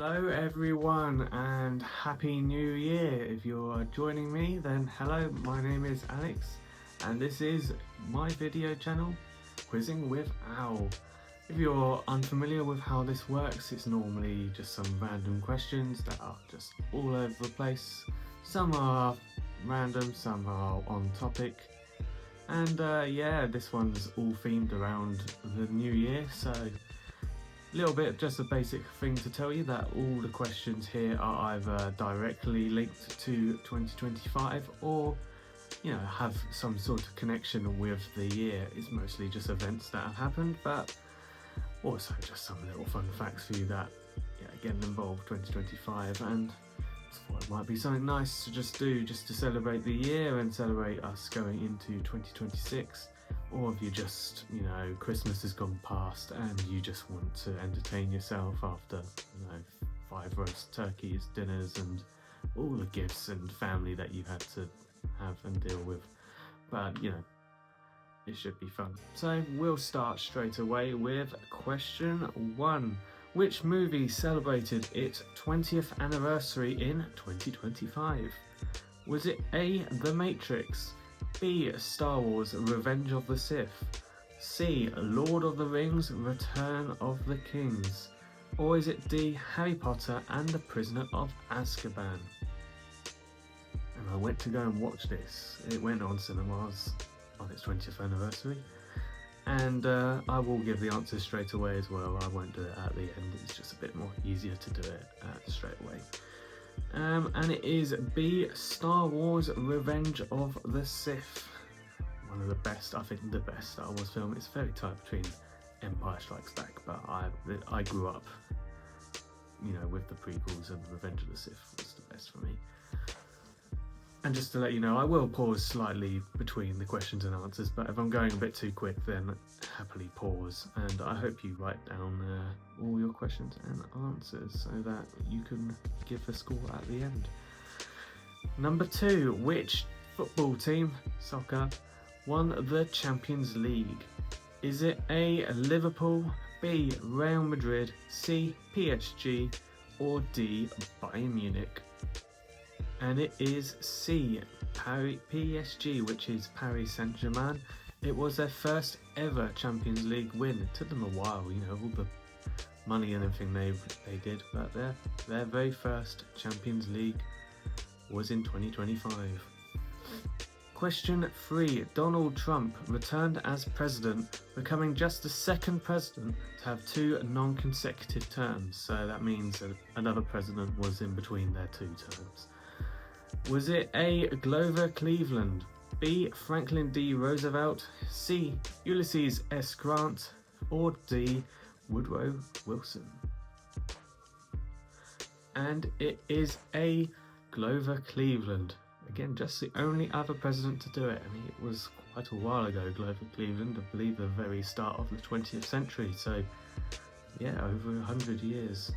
Hello everyone and Happy New Year. If you're joining me, then hello, my name is Alex and this is my video channel, Quizzing with Owl. If you're unfamiliar with how this works, it's normally just some random questions that are just all over the place. Some are random, some are on topic. And yeah, this one's all themed around the new year, so little bit just a basic thing to tell you that all the questions here are either directly linked to 2025 or have some sort of connection with the year. It's mostly just events that have happened, but also just some little fun facts for you that get involved 2025, and I thought it might be something nice to just do just to celebrate the year and celebrate us going into 2026. Or if you just, Christmas has gone past and you just want to entertain yourself after, 5 roast turkeys, dinners and all the gifts and family that you had to have and deal with. But, it should be fun. So we'll start straight away with question 1. Which movie celebrated its 20th anniversary in 2025? Was it A, The Matrix, B, Star Wars Revenge of the Sith, C, Lord of the Rings Return of the Kings, or is it D, Harry Potter and the Prisoner of Azkaban? And I went to go and watch this. It went on cinemas on its 20th anniversary, and I will give the answer straight away as well. I won't do it at the end, it's just a bit more easier to do it straight away. And it is B, Star Wars Revenge of the Sith. One of the best, I think the best Star Wars film. It's very tight between Empire Strikes Back, but I grew up, with the prequels, and Revenge of the Sith was the best for me. And just to let you know, I will pause slightly between the questions and answers, but if I'm going a bit too quick, then happily pause. And I hope you write down all your questions and answers so that you can give the score at the end. Number 2, which football team, soccer, won the Champions League? Is it A, Liverpool, B, Real Madrid, C, PSG, or D, Bayern Munich? And it is C, PSG, which is Paris Saint-Germain. It was their first ever Champions League win. It took them a while, all the money and everything they did, but their very first Champions League was in 2025. Question 3. Donald Trump returned as president, becoming just the second president to have 2 non-consecutive terms. So that means that another president was in between their 2 terms. Was it A, Grover Cleveland, B, Franklin D. Roosevelt, C, Ulysses S. Grant, or D, Woodrow Wilson? And it is A, Grover Cleveland. Again, just the only other president to do it, and it was quite a while ago, Grover Cleveland, I believe the very start of the 20th century, so yeah, over 100 years.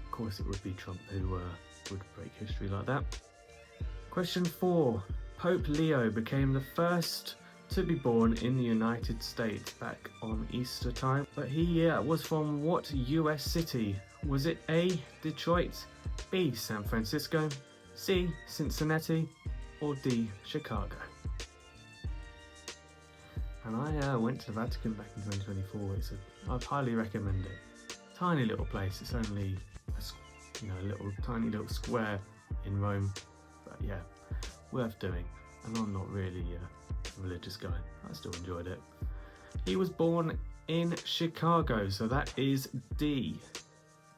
Of course it would be Trump who would break history like that. Question 4. Pope Leo became the first to be born in the United States back on Easter time, but he was from what US city? Was it A, Detroit, B, San Francisco, C, Cincinnati, or D, Chicago? And I went to the Vatican back in 2024. I'd highly recommend it. Tiny little place. It's only a tiny little square in Rome, but yeah, worth doing. And I'm not really a religious guy. I still enjoyed it. He was born in Chicago, so that is D.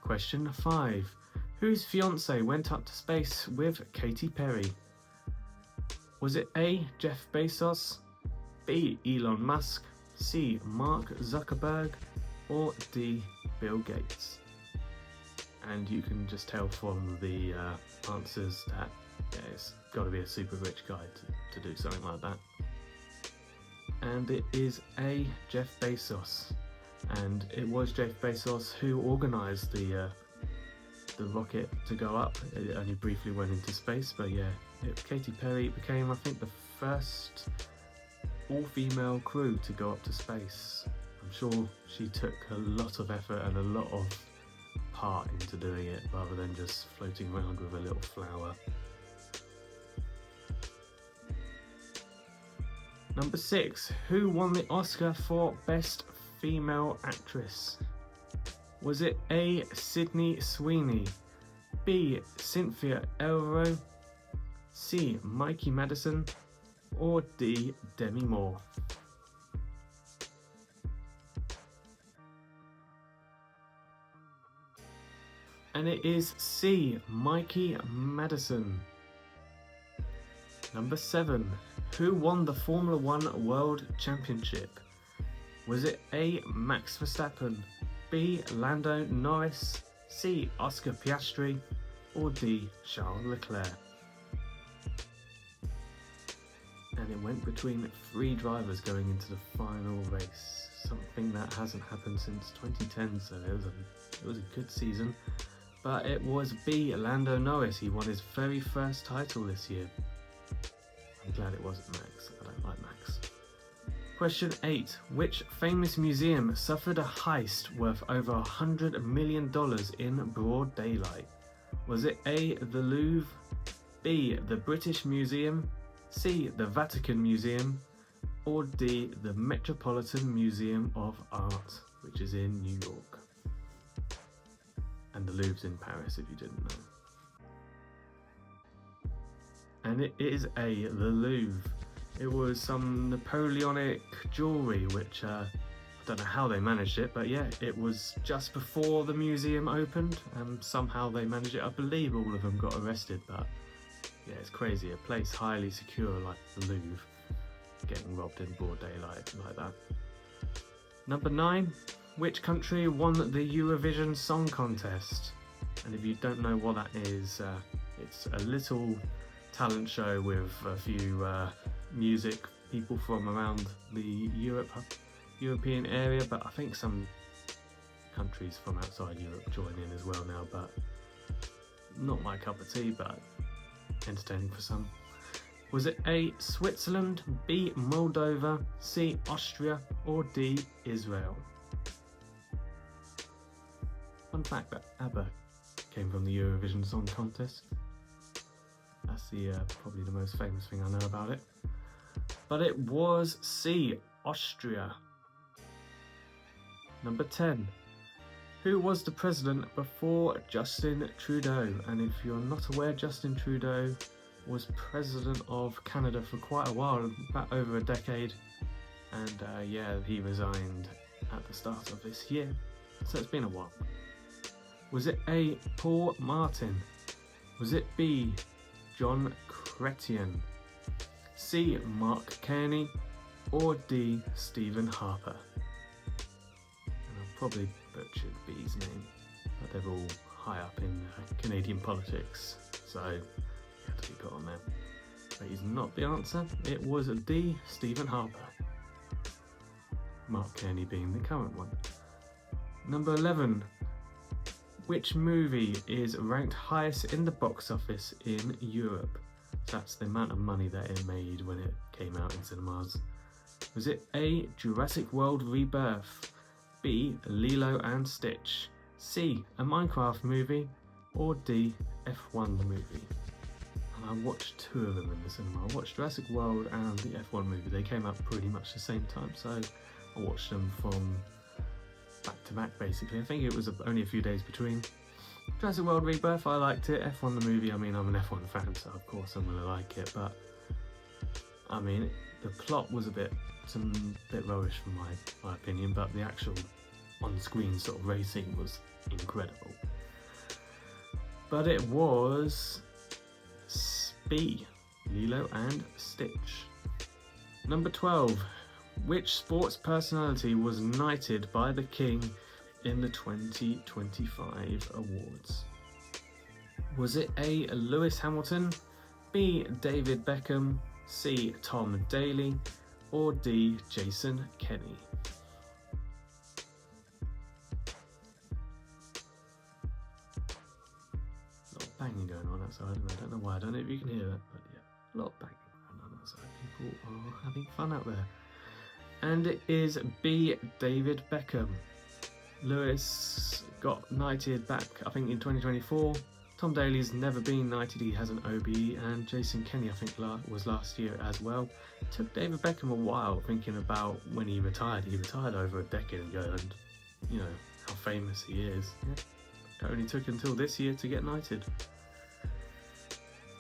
Question 5. Whose fiance went up to space with Katy Perry? Was it A, Jeff Bezos, B, Elon Musk, C, Mark Zuckerberg, or D, Bill Gates? And you can just tell from the answers that it's got to be a super rich guy to do something like that. And it is A, Jeff Bezos. And it was Jeff Bezos who organised the rocket to go up. It only briefly went into space, but yeah, Katy Perry became, I think, the first all-female crew to go up to space. I'm sure she took a lot of effort and a lot of part into doing it rather than just floating around with a little flower. Number 6. Who won the Oscar for Best Female Actress? Was it A. Sydney Sweeney, B. Cynthia Erivo, C. Mikey Madison, or D. Demi Moore? And it is C. Mikey Madison. Number 7. Who won the Formula 1 World Championship? Was it A. Max Verstappen, B. Lando Norris, C. Oscar Piastri, or D. Charles Leclerc? And it went between 3 drivers going into the final race, something that hasn't happened since 2010, so it was a good season. But it was B. Lando Norris. He won his very first title this year. I'm glad it wasn't Max. I don't like Max. Question 8. Which famous museum suffered a heist worth over $100 million in broad daylight? Was it A. the Louvre, B. the British Museum, C. the Vatican Museum, or D. the Metropolitan Museum of Art, which is in New York? And the Louvre's in Paris, if you didn't know. And it is A. the Louvre. It was some Napoleonic jewellery, which I don't know how they managed it, but yeah, it was just before the museum opened, and somehow they managed it. I believe all of them got arrested, but yeah, it's crazy. A place highly secure like the Louvre getting robbed in broad daylight like that. Number 9. Which country won the Eurovision Song Contest? And if you don't know what that is, it's a little talent show with a few music people from around the European area, but I think some countries from outside Europe join in as well now, but not my cup of tea, but entertaining for some. Was it A. Switzerland, B. Moldova, C. Austria, or D. Israel? Fun fact that ABBA came from the Eurovision Song Contest. That's probably the most famous thing I know about it. But it was C. Austria. Number 10. Who was the president before Justin Trudeau? And if you're not aware, Justin Trudeau was president of Canada for quite a while, about over a decade. And yeah, he resigned at the start of this year. So it's been a while. Was it A. Paul Martin? Was it B. John Chrétien, C. Mark Carney, or D. Stephen Harper? And I've probably butchered B's name, but they're all high up in Canadian politics, so you have to be put on there. But he's not the answer. It was a D. Stephen Harper. Mark Carney being the current one. Number 11. Which movie is ranked highest in the box office in Europe? So that's the amount of money that it made when it came out in cinemas. Was it A. Jurassic World Rebirth, B. Lilo and Stitch, C. a Minecraft movie, or D. F1 the movie? And I watched 2 of them in the cinema. I watched Jurassic World and the F1 movie. They came out pretty much the same time, so I watched them from back to back basically. I think it was only a few days between. Jurassic World Rebirth, I liked it. F1 the movie, I mean, I'm an F1 fan, so of course I'm gonna like it, but I mean, the plot was a bit rubbish from my opinion, but the actual on-screen sort of racing was incredible. But it was B, Lilo and Stitch. Number 12. Which sports personality was knighted by the King in the 2025 awards? Was it A. Lewis Hamilton, B. David Beckham, C. Tom Daley, or D. Jason Kenny? A lot of banging going on outside, and I don't know why. I don't know if you can hear that, but yeah, a lot of banging going on outside. People are having fun out there. And it is B. David Beckham. Lewis got knighted back, I think, in 2024. Tom Daley's never been knighted, he has an OBE, and Jason Kenny, I think, was last year as well. It took David Beckham a while thinking about when he retired. He retired over a decade ago, and you know how famous he is. Yeah. It only took until this year to get knighted.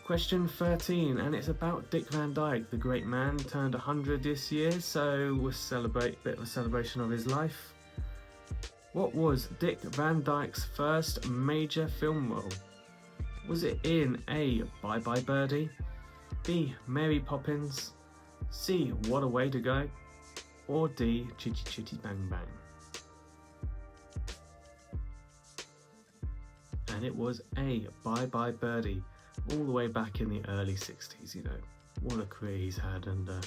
Question 13, and it's about Dick Van Dyke. The great man turned 100 this year, so we'll celebrate a bit of a celebration of his life. What was Dick Van Dyke's first major film role? Was it in A. Bye Bye Birdie, B. Mary Poppins, C. What a Way to Go, or D. Chitty Chitty Bang Bang? And it was A. Bye Bye Birdie, all the way back in the early 60s, you know. What a career he's had, and the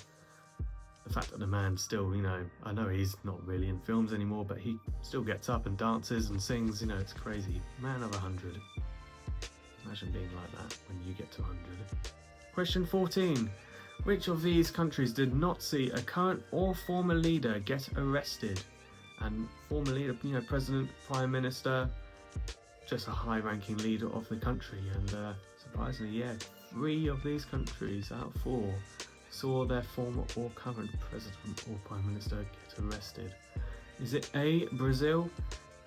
fact that the man still, you know, I know he's not really in films anymore, but he still gets up and dances and sings, you know, it's crazy. Man of 100. Imagine being like that when you get to 100. Question 14. Which of these countries did not see a current or former leader get arrested? And former leader, you know, president, prime minister, just a high-ranking leader of the country. And surprisingly, yeah, 3 of these countries out of 4 saw their former or current president or prime minister get arrested. Is it A. Brazil,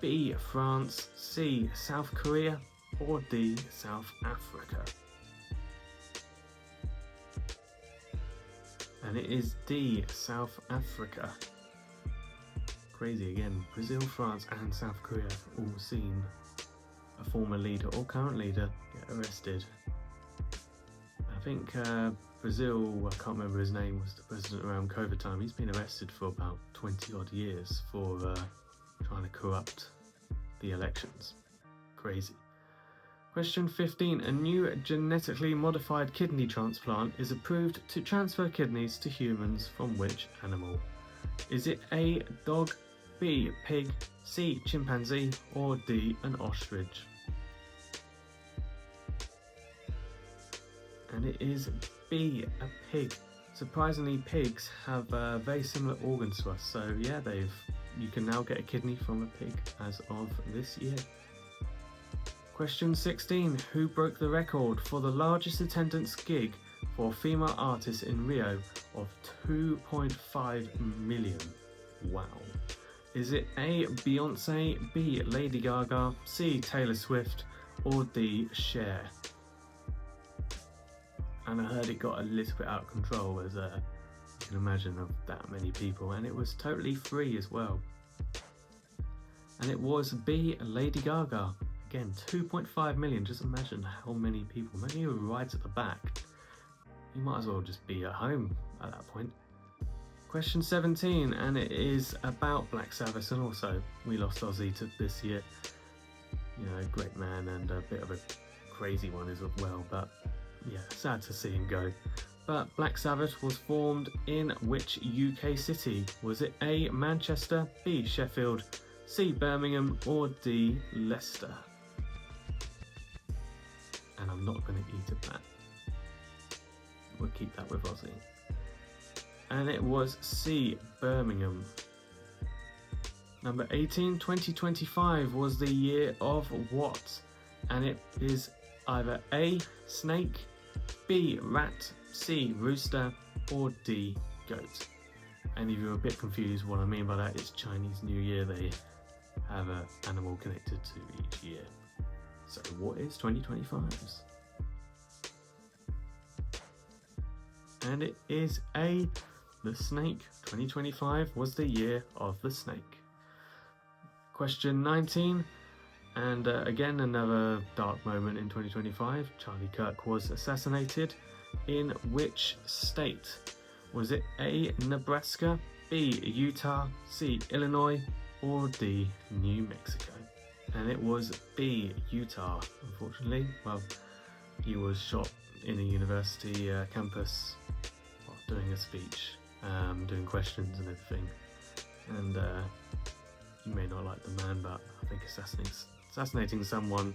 B. France, C. South Korea, or D. South Africa? And it is D. South Africa. Crazy again. Brazil, France and South Korea have all seen a former leader or current leader get arrested. I think Brazil, I can't remember his name, was the president around COVID time. He's been arrested for about 20 odd years for trying to corrupt the elections. Crazy. Question 15. A new genetically modified kidney transplant is approved to transfer kidneys to humans from which animal? Is it A. Dog, B. Pig, C. Chimpanzee, or D. An ostrich? And it is B. A pig. Surprisingly, pigs have very similar organs to us, so yeah, you can now get a kidney from a pig as of this year. Question 16. Who broke the record for the largest attendance gig for a female artist in Rio of 2.5 million? Wow. Is it A. Beyonce, B. Lady Gaga, C. Taylor Swift, or D. Cher? And I heard it got a little bit out of control, as you can imagine, of that many people, and it was totally free as well. And it was B. Lady Gaga. Again, 2.5 million, just imagine how many people. Imagine you were right at the back. You might as well just be at home at that point. Question 17, and it is about Black Sabbath, and also we lost Ozzy to this year. You know, great man and a bit of a crazy one as well, but yeah, sad to see him go. But Black Sabbath was formed in which UK city? Was it A. Manchester, B. Sheffield, C. Birmingham, or D. Leicester? And I'm not going to eat at that. We'll keep that with Ozzy. And it was C. Birmingham. Number 18, 2025 was the year of what? And it is either A. Snake, B. Rat, C. Rooster, or D. Goat. And if you're a bit confused what I mean by that, it's Chinese New Year. They have an animal connected to each year. So what is 2025's? And it is A. The snake. 2025 was the year of the snake. Question 19. And again, another dark moment in 2025. Charlie Kirk was assassinated. In which state? Was it A. Nebraska, B. Utah, C. Illinois, or D. New Mexico? And it was B. Utah, unfortunately. Well, he was shot in a university campus while doing a speech, doing questions and everything. And you may not like the man, but I think assassinating someone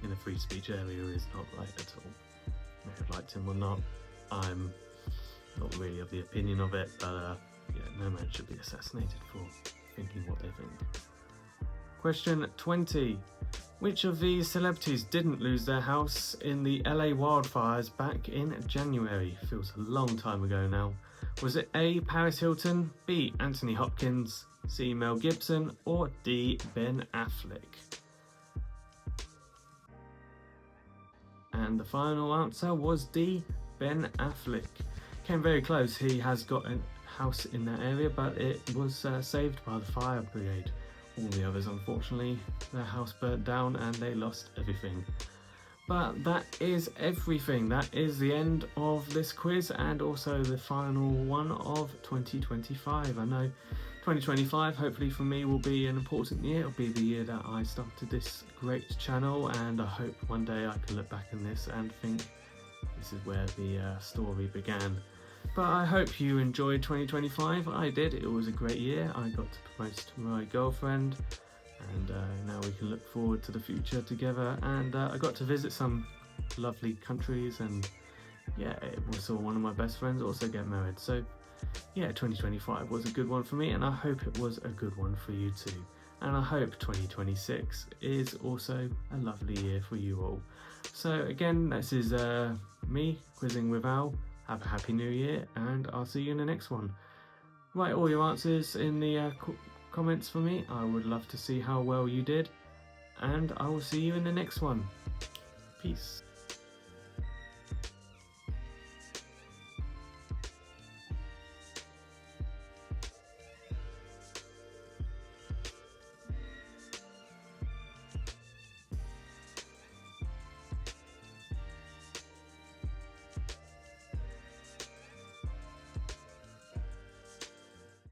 in a free speech area is not right at all. May have liked him or not. I'm not really of the opinion of it, but yeah, no man should be assassinated for thinking what they think. Question 20. Which of these celebrities didn't lose their house in the LA wildfires back in January? Feels a long time ago now. Was it A. Paris Hilton, B. Anthony Hopkins, C. Mel Gibson, or D. Ben Affleck? And the final answer was D. Ben Affleck. Came very close. He has got a house in that area, but it was saved by the fire brigade. All the others, unfortunately, their house burnt down and they lost everything. But that is everything. That is the end of this quiz and also the final one of 2025. I know 2025, hopefully for me, will be an important year. It'll be the year that I started this great channel, and I hope one day I can look back on this and think this is where the story began. But I hope you enjoyed 2025. I did. It was a great year. I got to propose to my girlfriend, and now we can look forward to the future together. And I got to visit some lovely countries, and yeah, it was one of my best friends also get married. So yeah, 2025 was a good one for me, and I hope it was a good one for you too. And I hope 2026 is also a lovely year for you all. So again, this is me quizzing with Al. Have a happy new year, and I'll see you in the next one. Write all your answers in the comments for me. I would love to see how well you did, and I will see you in the next one. Peace.